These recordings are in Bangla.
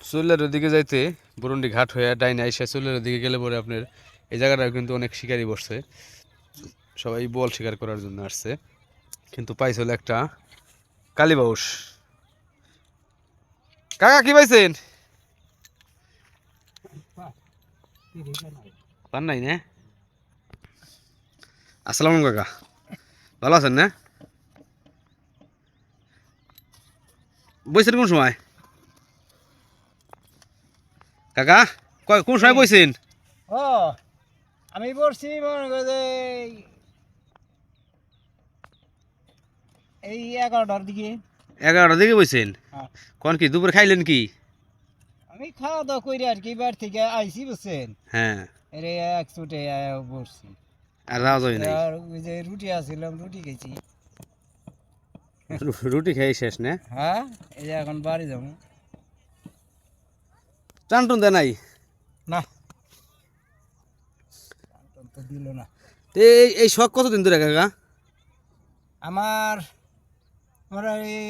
চুলের ওদিকে যাইতে বুরুন্ডি ঘাট হয়ে ডাইনে আইসা চুলের ওদিকে গেলে পরে আপনার এই জায়গাটা কিন্তু অনেক শিকারি বসছে, সবাই বল শিকার করার জন্য আসছে, কিন্তু পাইছে হলো একটা কালীবাউস। কাকা কি পাইছেন? পান নাই না? আসসালামু আলাইকুম কাকা, ভালো আছেন না? বইছেন কোন সময় কাকা? কোন সময় বইছেন? ও আমি পড়ছি মনে করো যে এই 11টার দিকে। 11টার দিকে বইছেন? হ্যাঁ। কোন কি দুপুরে খাইলেন কি? আমি খাওয়া দাওয়া করি আর কি, বাড়ি থেকে আইসি বুঝছেন, হ্যাঁ, এরে এক ছুটে বসছি। আর রাজ হয় নাই? আর ওই যে রুটি আসছিলাম, রুটি খেয়েছি। রুটি খাই শেষ না? হ্যাঁ, এই যে এখন বাড়ি যাবো। টান টুন দেয় নাই? না, তো দিল না। তো এই শখ কতদিন ধরে কাকা? আমার আমরা এই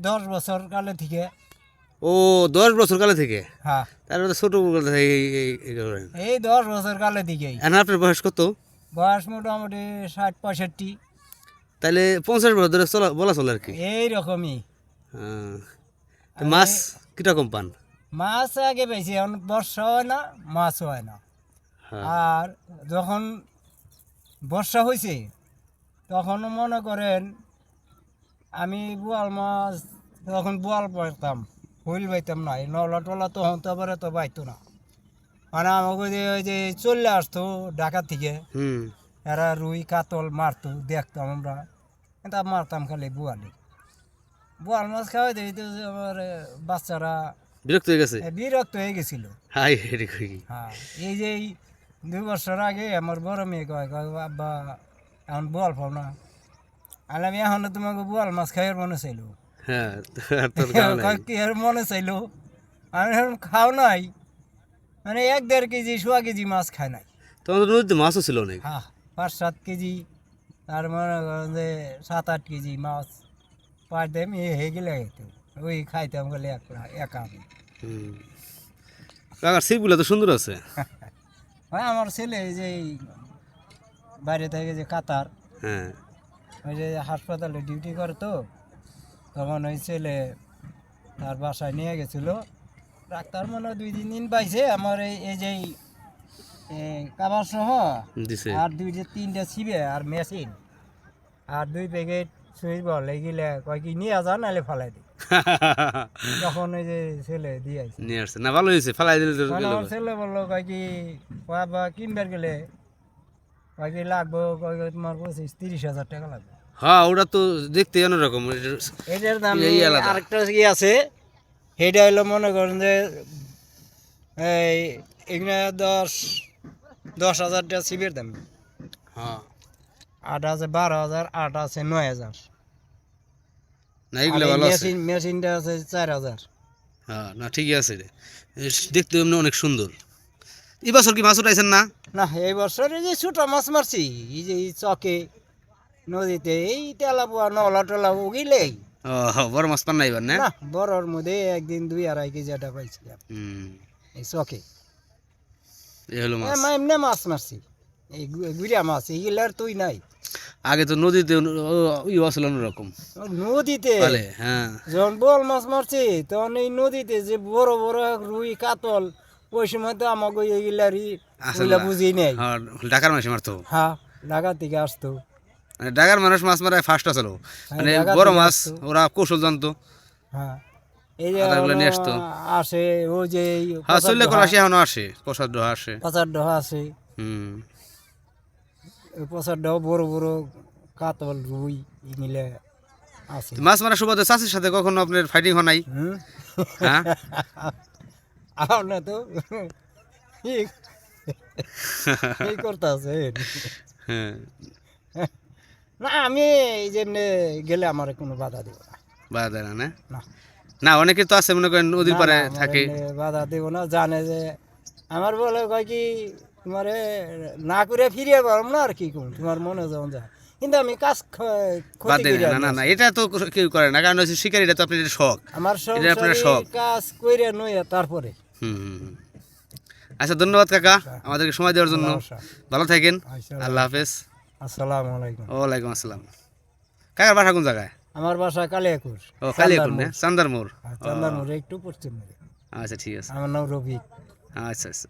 10 বছর কালে থেকে। ও, 10 বছর কালে থেকে? হ্যাঁ, তারপরে ছোট কালে থেকে এই করেন? এই 10 বছর কালে থেকেই। এখন আপনার বয়স কত? বয়স মোটামুটি 60-65। তাহলে 50 বছর ধরে চলা বলা চলে আর কি। এইরকমই। হ্যাঁ। তো মাছ কিরকম পান? মাছ আগে পেয়েছি, এখন বর্ষা হয় না, মাছও হয় না। হ্যাঁ। আর যখন বর্ষা হয়েছে তখন মনে করেন আমি বোয়াল মাছ, তখন বোয়াল পাইতাম, হুইল পাইতাম না, এই নলা টলা তখন তো আবার তো পাইতো না। মানে আমাকে ওই যে চলে আসতো ঢাকা থেকে, হুম। এরা রুই কাতল মারতো, দেখতাম আমরা, কিন্তু মারতাম খালি বোয়ালি। বোয়াল মাছ খাওয়াই দিই তো আমার বাচ্চারা বিরক্ত হয়ে গেছে? বিরক্ত হয়ে গেছিল। হাই হেরে কই? হ্যাঁ, এই যে এই 2 বছর আগে আমার বড় মেয়ে কয় কয় আব্বা এখন বোয়াল পাও না। আমি এখন তোমাকে বোয়াল মাছ খাইয়ের মনে চাইলো। হ্যাঁ, তোর গাও নাই? কয় কি এর মনে চাইলো? আমি এখন খাও নাই, মানে 1-1.5 কেজি 1.5 কেজি মাছ খায় নাই। তোমার তো নদীতে মাছও ছিল অনেক। হ্যাঁ, 5-7 কেজি, তার মনে করেন যে 7-8 কেজি মাছ পার দিয়ে আমি হয়ে গেলে ওই খাইতাম বলে একা আমি। হুম। কাকার ছিপগুলো তো সুন্দর আছে। হ্যাঁ, আমার ছেলে এই যে এই বাইরে থেকে যে কাতার, হ্যাঁ। ওই যে হাসপাতালে ডিউটি করে তো, তখন ওই ছেলে তার বাসায় নিয়ে গেছিল। ডাক্তার মনে হয় 2-3 দিন পাইছে আমার এই যে কাবার সহ দিছে। আর 2-3টা ছিবে আর মেশিন আর 2 প্যাকেট সুইচ বল এইগুলা কয় কি নিয়ে যা নাহলে ফালাই দিই। তখন ওই যে ছেলে দিয়ে আইছে। নিয়ে আসছে না, ভালো হয়েছে, ফেলাই দিলে তো মানে গেল। আমার ছেলে বললো কয় কি বাবা কিনবার গেলে কয় কি লাগবো, কয় কি তোমার 25-30 হাজার টাকা লাগবে। হ্যাঁ, ওটা তো দেখতে অন্যরকম। এটার দাম এই আলাদা। আরেকটা কি আছে, সেটা হলো মনে করেন যে এই এখানে 10,000 টাকা ছিপের দাম। হ্যাঁ। 8 আছে 12,000, 8 আছে 9,000। না, আর এইগুলো এই ভালো আছে। মেশিনটা আছে 4,000। হ্যাঁ, না ঠিকই আছে রে। দেখতে এমনি অনেক সুন্দর। এই বছর কি মাছ উঠাইছেন না? না, এই বছর এই যে ছোট মাছ মারছি, এই যে এই চকে নদীতে এই তেলাপুয়া নলা টলা উগিলেই। ও, বড় মাছ পান না এবার না? না, বড়র মধ্যে একদিন 2-2.5 কেজি একটা পাইছিলাম হুম। এই চকে। এই হলো মাছ। এমনি মাছ মারছি, এই গুড়িয়া মাছ এইগুলার তুই নাই। আগে তো নদীতে ওই আসলে অন্যরকম নদীতে পালে। হ্যাঁ। যখন বল মাছ মারছি তখন এই নদীতে যে বড় বড় রুই কাতল, ওই সময় তো আমাকে এইগুলারই আসলে বুঝি নেই। হ্যাঁ, ঢাকার মানুষ মারতো। হ্যাঁ, ঢাকা থেকে আসতো। মানে ঢাকার মানুষ মাছ মারায় ফার্স্ট আসলো, হ্যাঁ, মানে ঢাকা বড় থেকে মাছ আসতো। ওরা কৌশল জানতো। হ্যাঁ, এই যে আদারগুলো নিয়ে আসতো। আসে ওই যে হ্যাঁ, চললে করাসি এখনো আসে, প্রসাদ ডোহা আসে। পচার ডহা আছে, হুম। ওই পচার ডহা বড় বড় কাতল রুই মিলে আছে। তো মাছ মারার সুবাদে চাষির সাথে কখনো আপনার ফাইটিং হয় নাই? হুম। হ্যাঁ। আর না তো এই করতে আছে। হ্যাঁ, না, আমি এই জন্য গেলে আমার কোনো বাধা দেব না। বাধা দেয় না? না, না, না, অনেকে তো আছে মনে করেন নদীর না, পারে না, আমার থাকে। এমনি বাধা দেব না, জানে যে আমার বলে কয় কি তোমারে না করে ফিরিয়ে পারম না আর কি করুন, তোমার মনে যখন যায়। কিন্তু আমি কাজ বাদ ক্ষতি দেন কইরা না না আনি। না এটা তো কেউ করে না, কারণ হচ্ছে শিকারিটা তো আপনার এটা শখ। আমার এটা আপনার সংসারে শখ। কাজ কইরা নইয়া তারপরে হুম হুম হুম। আচ্ছা, ধন্যবাদ কাকা আমাদেরকে সময় দেওয়ার জন্য। আচ্ছা, ভালো থাকেন। আচ্ছা, আল্লাহ হাফেজ। আসসালামু আলাইকুম। ওয়ালাইকুম আসসালাম। কাকার বাসা কোন জায়গায়? আমার বাসা কালিয়াকুর, ও কালিয়াকুর না, চান্দার মোড়। চান্দার মোড়ে একটু পশ্চিম। আচ্ছা ঠিক আছে। আমার নাম রবি। আচ্ছা আচ্ছা।